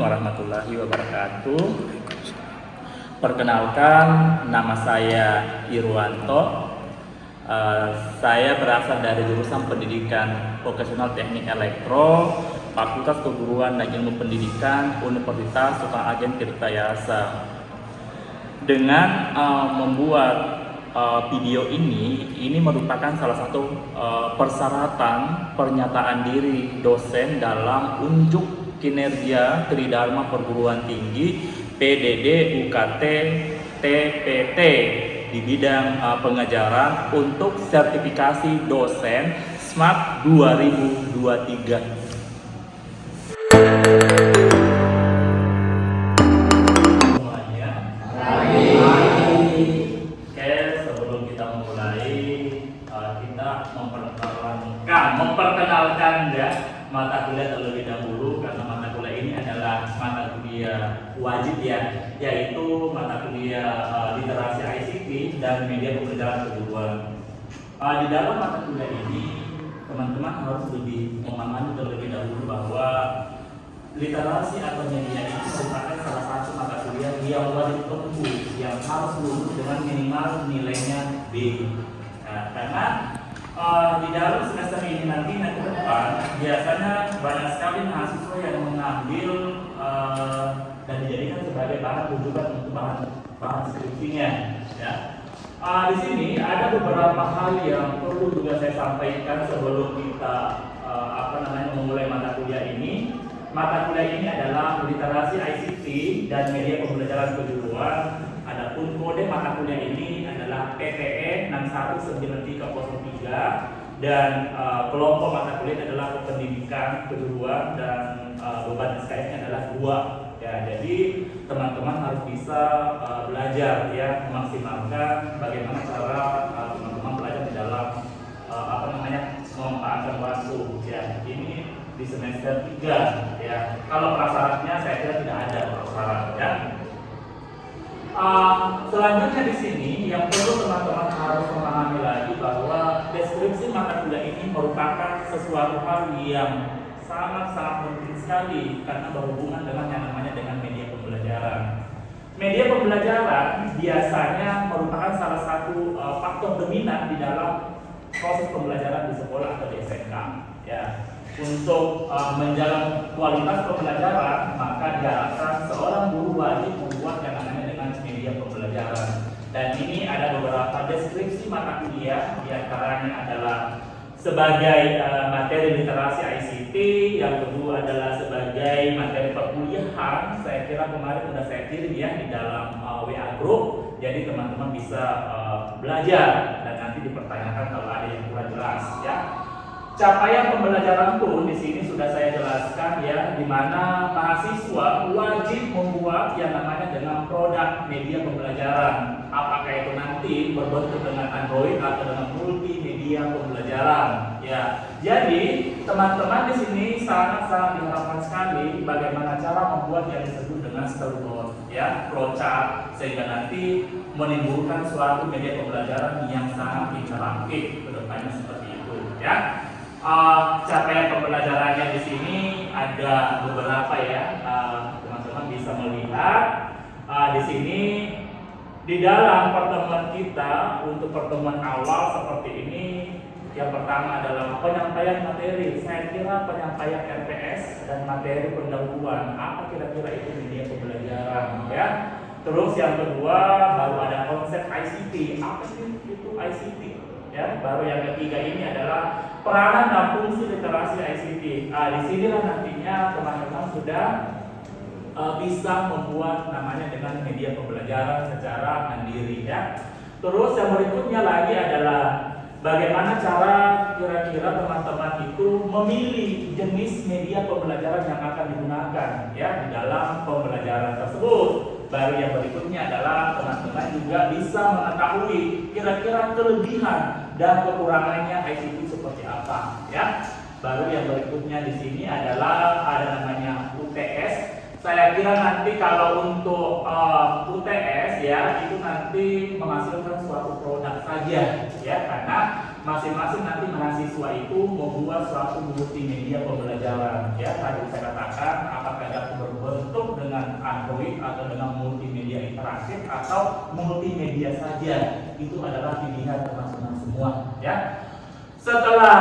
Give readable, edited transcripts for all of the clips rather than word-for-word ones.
warahmatullahi wabarakatuh. Perkenalkan, nama saya Irwanto. Saya berasal dari jurusan Pendidikan Vokasional Teknik Elektro, Fakultas Keguruan dan Ilmu Pendidikan, Universitas Sultan Ageng Tirtayasa. Dengan membuat video ini merupakan salah satu persyaratan pernyataan diri dosen dalam unjuk kinerja Tridharma Perguruan Tinggi PDD UKT TPT di bidang pengajaran untuk sertifikasi dosen SMAP 2023. Memperkenalkan ya mata kuliah terlebih dahulu, karena mata kuliah ini adalah mata kuliah wajib ya, yaitu mata kuliah literasi ICT dan media pembelajaran keguruan. Di dalam mata kuliah ini teman-teman harus lebih memahami terlebih dahulu bahwa literasi atau media ini merupakan salah satu mata kuliah yang wajib tempuh, yang harus lulus dengan minimal nilainya B. Nah, karena di dalam semester ini nanti ke depan biasanya banyak sekali mahasiswa yang mengambil dan dijadikan sebagai bahan rujukan untuk bahan skripsinya. Ya. Di sini ada beberapa hal yang perlu juga saya sampaikan sebelum kita memulai mata kuliah ini. Mata kuliah ini adalah literasi ICT dan media pembelajaran keguruan. Adapun kode mata kuliah ini adalah PTE 619303 dan kelompok mata kuliah adalah pendidikan keguruan dan beban SKS-nya adalah 2. Ya, jadi teman-teman harus bisa belajar ya, memaksimalkan bagaimana cara teman-teman belajar di dalam memanfaatkan waktu ya. Ini di semester 3 ya. Kalau prasyaratnya saya kira tidak ada prasyarat ya. Selanjutnya di sini yang perlu teman-teman harus memahami lagi bahwa deskripsi mata kuliah ini merupakan sesuatu hal yang sangat-sangat penting sekali karena berhubungan dengan yang namanya dengan media pembelajaran. Media pembelajaran biasanya merupakan salah satu faktor dominan di dalam proses pembelajaran di sekolah atau di SMK ya. Untuk menjalankan kualitas pembelajaran, maka diharapkan seorang guru wajib membuat yang namanya dengan media pembelajaran. Dan ini ada beberapa deskripsi mata kuliah, diantaranya adalah sebagai materi literasi ICT, yang kedua adalah sebagai materi perkuliahan. Saya kira kemarin sudah saya kirim ya di dalam WA group, jadi teman-teman bisa belajar dan nanti dipertanyakan kalau ada yang kurang jelas ya. Capaian pembelajaran pun di sini sudah saya jelaskan ya, di mana mahasiswa wajib membuat yang namanya dengan produk media pembelajaran. Apakah itu nanti berbentuk dengan Android atau dengan multimedia pembelajaran ya. Jadi teman-teman di sini sangat-sangat diharapkan sekali bagaimana cara membuat yang disebut dengan storyboard ya, flowchart, sehingga nanti menimbulkan suatu media pembelajaran yang sangat interaktif ke depannya seperti itu ya. Capaian pembelajarannya di sini ada beberapa ya, teman-teman bisa melihat di sini di dalam pertemuan kita. Untuk pertemuan awal seperti ini, yang pertama adalah penyampaian materi. Saya kira penyampaian RPS dan materi pendahuluan, apa kira-kira itu media pembelajaran ya. Terus yang kedua baru ada konsep ICT, apa sih itu ICT ya. Baru yang ketiga ini adalah peranan dan fungsi literasi ICT. Di sinilah nantinya teman-teman sudah bisa membuat namanya dengan media pembelajaran secara mandiri ya. Terus yang berikutnya lagi adalah bagaimana cara kira-kira teman-teman itu memilih jenis media pembelajaran yang akan digunakan ya di dalam pembelajaran tersebut. Baru yang berikutnya adalah teman-teman juga bisa mengetahui kira-kira kelebihan dan kekurangannya ICT seperti apa ya. Baru yang berikutnya di sini adalah ada namanya UTS. Saya kira nanti kalau untuk UTS ya itu nanti menghasilkan suatu produk saja ya, karena masing-masing nanti mahasiswa itu membuat suatu multimedia pembelajaran. Ya, tadi saya katakan apakah dapat berbentuk dengan Android atau dengan multimedia interaktif atau multimedia saja, itu adalah pilihan teman-teman semua. Ya. Setelah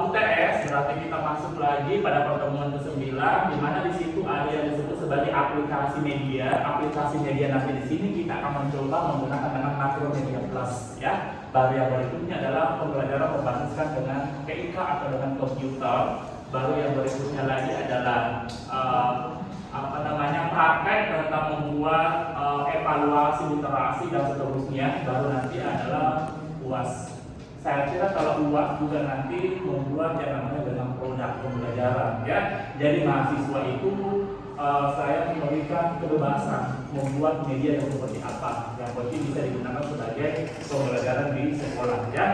UTS berarti kita masuk lagi pada pertemuan ke-9, di mana di situ ada yang disebut sebagai aplikasi media. Aplikasi media nanti di sini kita akan mencoba menggunakan dengan Makromedia Plus, ya. Baru yang berikutnya adalah pembelajaran berbasiskan dengan TIK atau dengan komputer. Baru yang berikutnya lagi adalah praktek tentang membuat evaluasi literasi dan seterusnya. Baru nanti adalah UAS. Saya kira kalau UAS juga nanti membuat yang namanya dengan produk pembelajaran, ya. Jadi mahasiswa itu saya memberikan kebebasan membuat media yang seperti apa, yang penting bisa digunakan sebagai pembelajaran di sekolah, ya.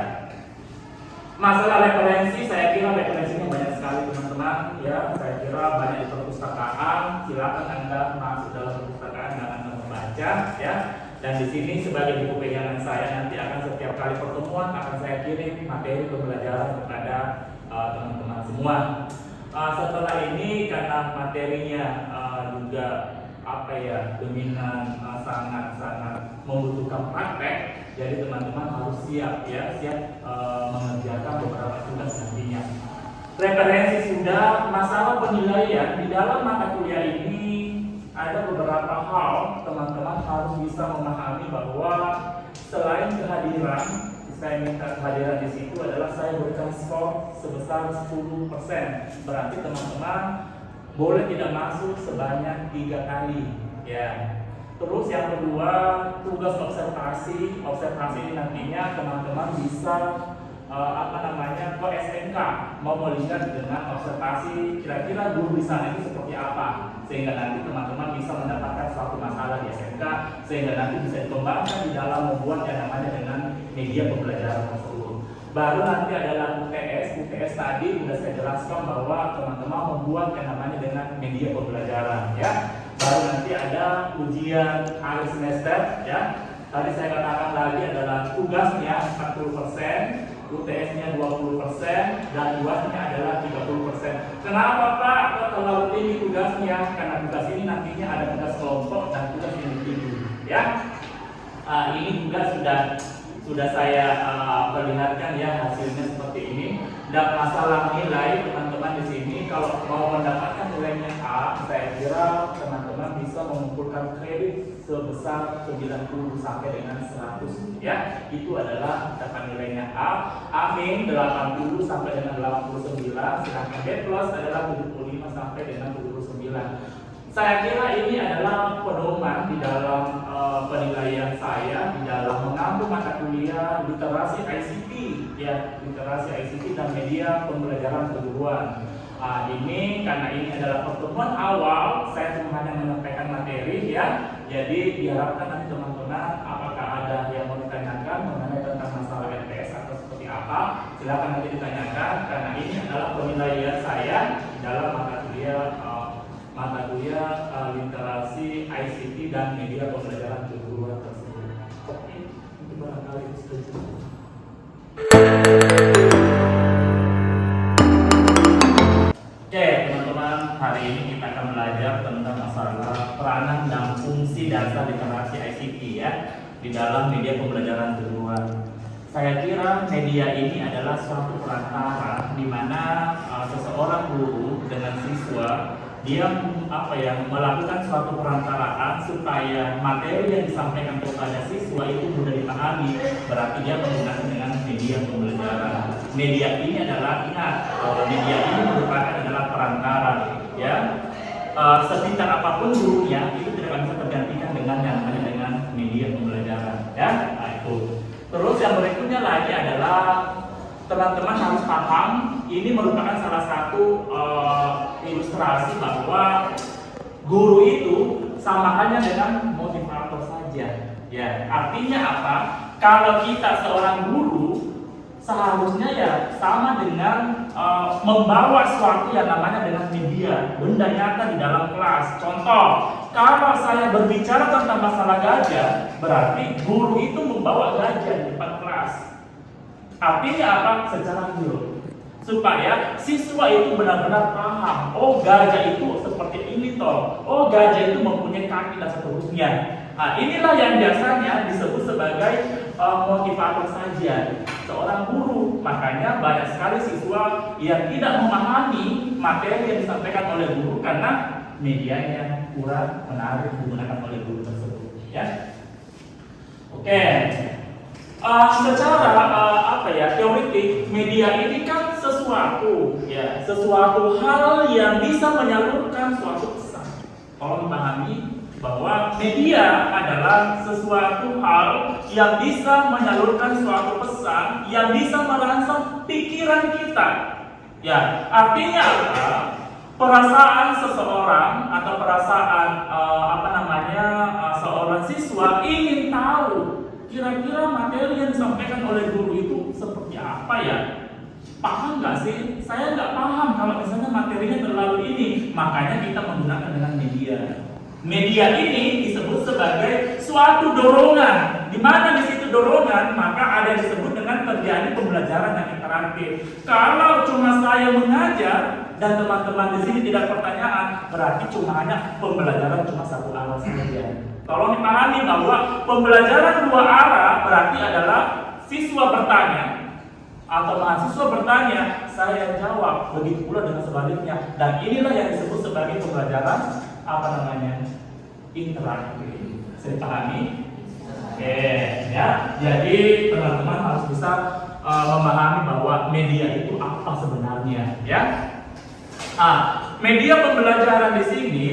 Masalah referensi, saya kira referensinya banyak sekali teman-teman, ya. Saya kira banyak di perpustakaan. Silakan Anda masuk dalam perpustakaan dan Anda membaca, ya. Dan di sini sebagai buku pegangan saya, nanti akan setiap kali pertemuan akan saya kirim materi pembelajaran kepada teman-teman semua. Setelah ini karena materinya juga dominan sangat-sangat membutuhkan praktek, jadi teman-teman harus siap, ya, mengerjakan beberapa tugas nantinya. Referensi sudah, masalah penilaian di dalam mata kuliah ini ada beberapa hal teman-teman harus bisa memahami bahwa selain kehadiran, saya minta kehadiran di situ adalah saya berikan skor sebesar 10%. Berarti teman-teman boleh tidak masuk sebanyak 3 kali, ya. Terus yang kedua, tugas observasi. Observasi ini nantinya teman-teman bisa ke SMK mau melihat dengan observasi kira-kira guru di sana itu seperti apa, sehingga nanti teman-teman bisa mendapatkan suatu masalah di SMK, sehingga nanti bisa dikembangkan di dalam membuat yang namanya dengan media pembelajaran tersebut. Baru nanti adalah UTS tadi sudah saya jelaskan bahwa teman-teman membuat yang namanya dengan media pembelajaran, ya. Baru nanti ada ujian akhir semester, ya. Tadi saya katakan lagi adalah tugasnya 40%, UTS-nya 20%, dan UAS-nya adalah 30%. Kenapa Pak kok terlalu tinggi tugasnya? Karena tugas ini nantinya ada tugas kelompok dan tugas individu, ya. Ini juga sudah saya perlihatkan, ya, hasilnya seperti ini. Dan masalah nilai teman-teman di sini kalau mau mendapatkan nilainya A, saya kira teman-teman bisa mengumpulkan kredit sebesar 90 sampai dengan 100, ya. Itu adalah dapat nilainya A. Amin 80 sampai dengan 89, sedangkan B plus adalah 75 sampai dengan 79. Saya kira ini adalah pedoman di dalam penilaian saya di dalam mengambil mata kuliah literasi ICT, ya, literasi ICT dan media pembelajaran keguruan. Ini karena ini adalah pertemuan awal, saya cuma hanya menyampaikan materi, ya. Jadi diharapkan nanti teman-teman apakah ada yang mau ditanyakan mengenai tentang masalah LPS atau seperti apa, silakan nanti ditanyakan, karena ini adalah penilaian saya di dalam mata kuliah literasi ICT dan media pembelajaran keguruan tersebut. Oke, itu barangkali setuju. Oke, teman-teman, hari ini kita akan belajar tentang masalah peranan dan fungsi dasar literasi ICT, ya, di dalam media pembelajaran keguruan. Saya kira media ini adalah suatu perantara di mana seseorang guru dengan siswa dia melakukan suatu perantaraan supaya materi yang disampaikan kepada siswa itu mudah dipahami. Berarti dia menggunakan dengan media pembelajaran. Media ini adalah, ingat bahwa media ini merupakan adalah perantara, ya. Sepintar apapun gurunya itu tidak akan bisa tergantikan dengan yang namanya dengan media pembelajaran, ya. Nah, itu. Terus yang berikutnya lagi adalah teman-teman harus paham, ini merupakan salah satu ilustrasi bahwa guru itu sama halnya dengan motivator saja, ya. Artinya apa? Kalau kita seorang guru seharusnya ya sama dengan membawa sesuatu yang namanya dengan media, benda nyata di dalam kelas. Contoh, kalau saya berbicara tentang masalah gajah, berarti guru itu membawa gajah di depan kelas. Artinya apa? Secara real. Supaya siswa itu benar-benar paham, oh gajah itu seperti ini toh, oh gajah itu mempunyai kaki dan seterusnya. Nah, inilah yang biasanya disebut sebagai motivator saja seorang guru. Makanya banyak sekali siswa yang tidak memahami materi yang disampaikan oleh guru karena medianya kurang menarik digunakan oleh guru tersebut. Ya, oke. Secara teoritik, media ini kan sesuatu hal yang bisa menyalurkan suatu pesan. Tolong dipahami bahwa media adalah sesuatu hal yang bisa menyalurkan suatu pesan, yang bisa merangsang pikiran kita. Ya, artinya apa? Perasaan seseorang atau perasaan seorang siswa ingin tahu kira-kira materi yang disampaikan oleh guru itu seperti apa ya? Paham nggak sih? Saya nggak paham kalau misalnya materinya terlalu ini. Makanya kita menggunakan dengan media. Media ini disebut sebagai suatu dorongan. Di mana di situ dorongan, maka ada yang disebut dengan terjadi pembelajaran yang interaktif. Kalau cuma saya mengajar dan teman-teman di sini tidak pertanyaan, berarti hanya pembelajaran cuma satu arah saja. Tolong dipahami bahwa pembelajaran dua arah berarti adalah siswa bertanya atau mahasiswa bertanya, saya jawab, begitu pula dengan sebaliknya. Dan inilah yang disebut sebagai pembelajaran interaktif. Bisa dipahami? Oke, ya. Jadi teman-teman harus bisa memahami bahwa media itu apa sebenarnya, ya. Media pembelajaran di sini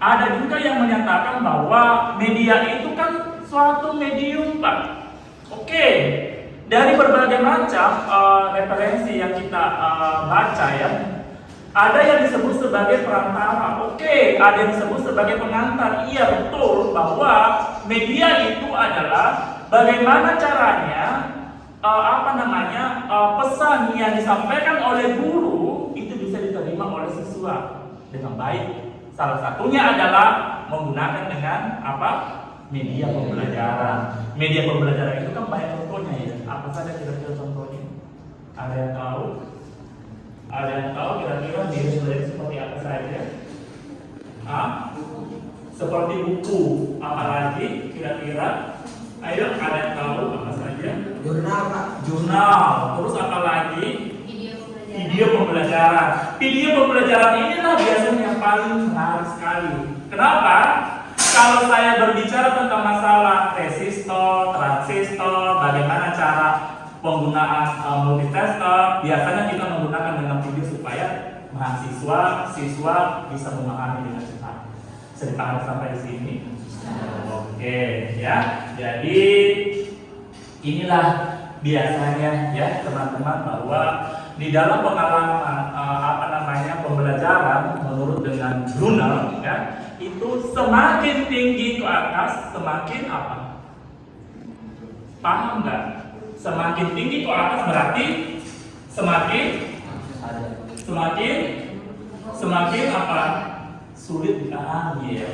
ada juga yang menyatakan bahwa media itu kan suatu medium, Pak. Oke, dari berbagai macam referensi yang kita baca ya, ada yang disebut sebagai perantara. Oke, ada yang disebut sebagai pengantar. Iya betul bahwa media itu adalah bagaimana caranya pesan yang disampaikan oleh guru itu bisa diterima oleh siswa dengan baik. Salah satunya adalah menggunakan dengan media pembelajaran. Media pembelajaran itu kan banyak contohnya ya. Apa saja kira-kira contohnya? Ada yang tahu? Ada yang tahu kira-kira media seperti apa saja? Seperti buku, apalagi kira-kira? Ayo, ada yang tahu apa saja? Jurnal, Pak. Jurnal. Terus apa lagi? Video pembelajaran. Video pembelajaran inilah biasanya yang paling menarik sekali. Kenapa? Kalau saya berbicara tentang masalah resistor, transistor, bagaimana cara penggunaan multitester, biasanya kita menggunakan dengan video supaya siswa bisa memahami dengan cepat. Bisa dipahami sampai di sini? Oke, ya. Jadi inilah biasanya ya teman-teman bahwa di dalam pengalaman pembelajaran menurut dengan jurnal ya, itu semakin tinggi ke atas semakin apa? Paham nggak? Semakin tinggi ke atas berarti semakin apa? Sulit dipahami ya.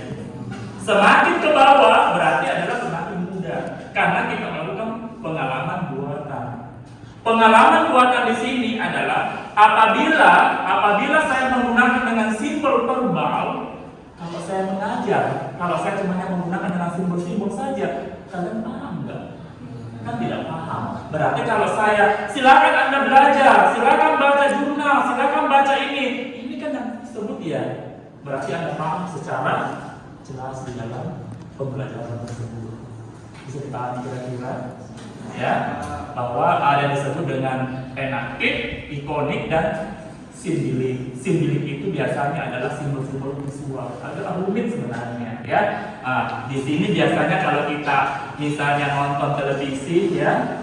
Semakin ke bawah berarti adalah semakin mudah karena kita melakukan pengalaman buatan. Pengalaman buatan di sini adalah apabila saya menggunakan dengan simbol verbal, kalau saya mengajar, kalau saya cuma menggunakan dengan simbol-simbol saja, kalian paham nggak? Kan tidak paham. Berarti kalau saya silakan Anda belajar, silakan baca jurnal, silakan baca ini kan yang disebut ya. Berarti Anda paham secara jelas di dalam pembelajaran tersebut. Bisa dipahami kira-kira? Ya, bahwa ada yang disebut dengan enaktif, ikonik, dan simbolik. Simbolik itu biasanya adalah simbol-simbol visual. Agak rumit sebenarnya, ya. Di sini biasanya kalau kita misalnya nonton televisi, ya,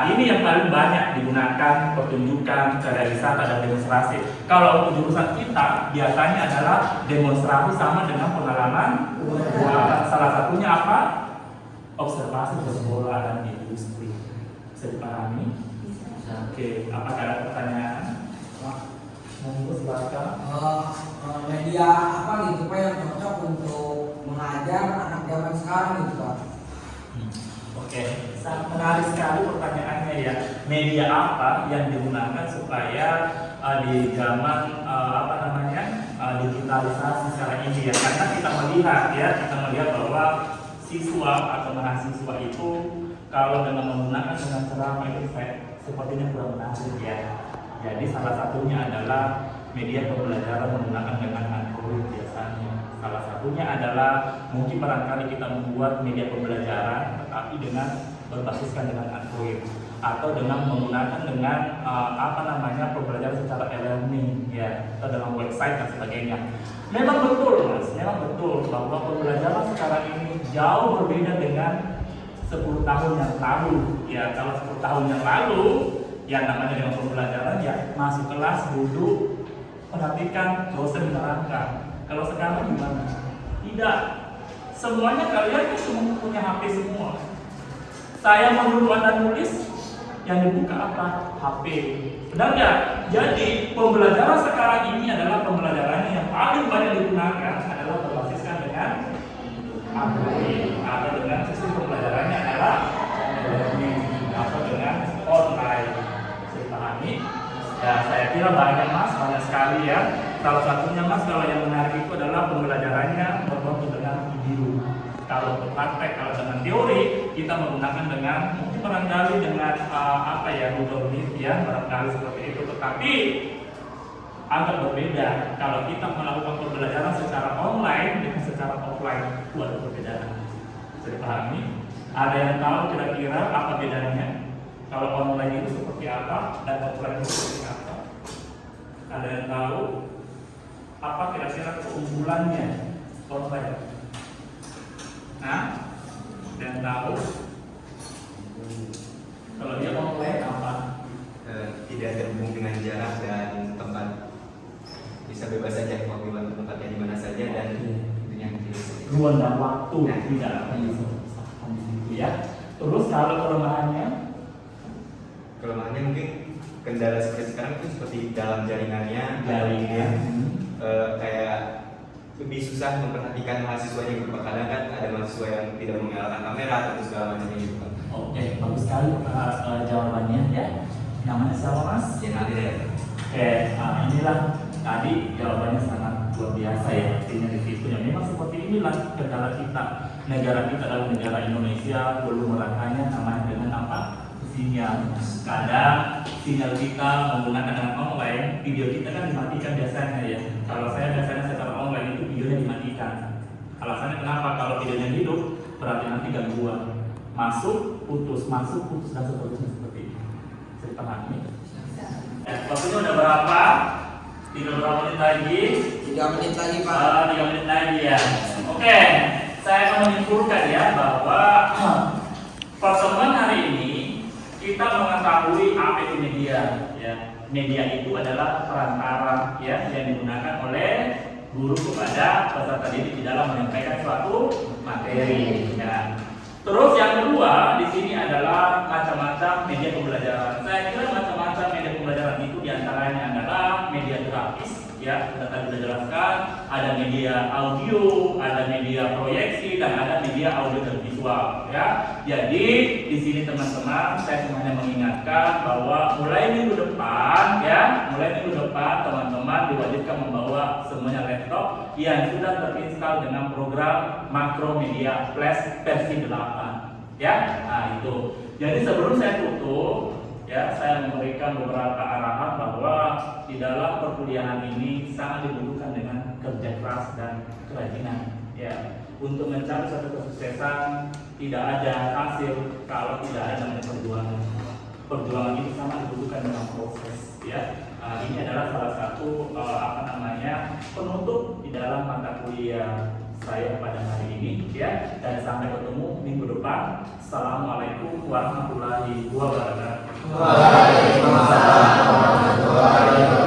ini yang paling banyak digunakan pertunjukan, karya wisata dan demonstrasi. Kalau untuk jurusan kita biasanya adalah demonstrasi sama dengan pengalaman. Salah satunya apa? Observasi berbola dan industri. Bisa dipahami? Oke, apakah ada pertanyaan? Monggo silakan. Media apa gitu Pak yang cocok untuk mengajar anak zaman sekarang gitu Pak? Oke, sangat menarik sekali pertanyaannya ya. media apa yang digunakan supaya di zaman digitalisasi sekarang ini ya, karena kita melihat bahwa siswa atau mahasiswa itu kalau dengan menggunakan dengan ceramah itu sepertinya kurang menarik ya. Jadi salah satunya adalah media pembelajaran menggunakan dengan Android biasanya. Salah satunya adalah mungkin barangkali kita membuat media pembelajaran tetapi dengan berbasiskan dengan Android atau dengan menggunakan dengan pembelajaran secara e-learning ya, atau dengan website dan sebagainya. Memang betul Mas, memang betul bahwa pembelajaran sekarang ini jauh berbeda dengan 10 tahun yang lalu ya. Kalau 10 tahun yang lalu yang namanya dengan pembelajaran ya masuk kelas, duduk, perhatikan, dosen menerangkan. Kalau sekarang gimana? Tidak. Semuanya kalian kan semua punya HP semua. Saya menyuruh Anda nulis, yang dibuka apa? HP. Benar nggak? Jadi pembelajaran sekarang ini adalah pembelajaran yang paling banyak digunakan adalah berbasiskan dengan Android atau dengan sistem pembelajarannya adalah learning atau dengan online. Bisa dipahami? Ya, saya kira banyak Mas, banyak sekali ya. Salah satunya Mas, kalau yang menarik itu adalah pembelajarannya berbentuk dengan video. Kalau untuk praktek, kalau dengan teori kita menggunakan dengan mungkin barangkali dengan Google Meet ya, barangkali seperti itu. Tetapi agak berbeda kalau kita melakukan pembelajaran secara online dengan secara offline. Itu ada perbedaan. Bisa dipahami? Ada yang tahu kira-kira apa bedanya? Kalau online itu seperti apa dan offline itu seperti apa? Ada yang tahu apa kira-kira keunggulannya online? Nah, dan tahu kalau dia online apa? Tidak terhubung dengan jarak dan tempat, bisa bebas saja mau bilang tempatnya di mana saja dan itu yang ruang dan waktu tidak itu ya. Terus kalau kelemahannya mungkin kendala seperti sekarang itu seperti dalam jaringan kayak lebih susah memperhatikan mahasiswanya gitu. Kadang kan ada mahasiswa yang tidak menyalakan kamera atau segala macamnya gitu kan. Oke, bagus sekali jawabannya ya. Namanya siapa Mas? Oke, inilah tadi jawabannya sangat luar biasa ya. Artinya di situ ya memang seperti inilah kendala kita. Negara kita adalah negara Indonesia, belum merangkanya namanya dengan apa? Sinyal. Kadang sinyal kita menggunakan dengan online, video kita kan dimatikan biasanya ya. Kalau saya biasanya secara online itu videonya dimatikan. Alasannya kenapa? Kalau videonya hidup berarti nanti gangguan. Masuk, putus dan seterusnya seperti ini. Saya pahami. Waktunya udah berapa? Tinggal berapa menit lagi? 3 menit lagi Pak. 3 menit lagi ya. Oke, saya akan menyimpulkan ya bahwa pertemuan hari ini kita mengetahui apa itu media ya. Media itu adalah perantara ya yang digunakan oleh guru kepada peserta didik di dalam menyampaikan suatu materi ya. Terus yang kedua di sini adalah macam-macam media pembelajaran. Saya kira macam-macam media pembelajaran itu diantaranya adalah media grafis ya, kita tadi sudah jelaskan, ada media audio, ada media proyeksi, dan ada media audio dan visual ya. Jadi di sini teman-teman saya semuanya mengingatkan bahwa mulai minggu depan teman-teman diwajibkan membawa semuanya laptop yang sudah terinstal dengan program Makromedia Flash versi 8 ya. Nah itu. Jadi sebelum saya tutup ya, saya memberikan beberapa arahan bahwa di dalam perkuliahan ini sangat dibutuhkan dengan kerja keras dan kerajinan ya. Untuk mencari suatu kesuksesan tidak ada hasil kalau tidak ada namanya perjuangan. Perjuangan ini sangat dibutuhkan dengan proses ya. Ini adalah salah satu penutup di dalam mata kuliah saya pada hari ini ya. Dan sampai ketemu minggu depan. Assalamualaikum warahmatullahi wabarakatuh. Waalaikumsalam warahmatullahi wabarakatuh.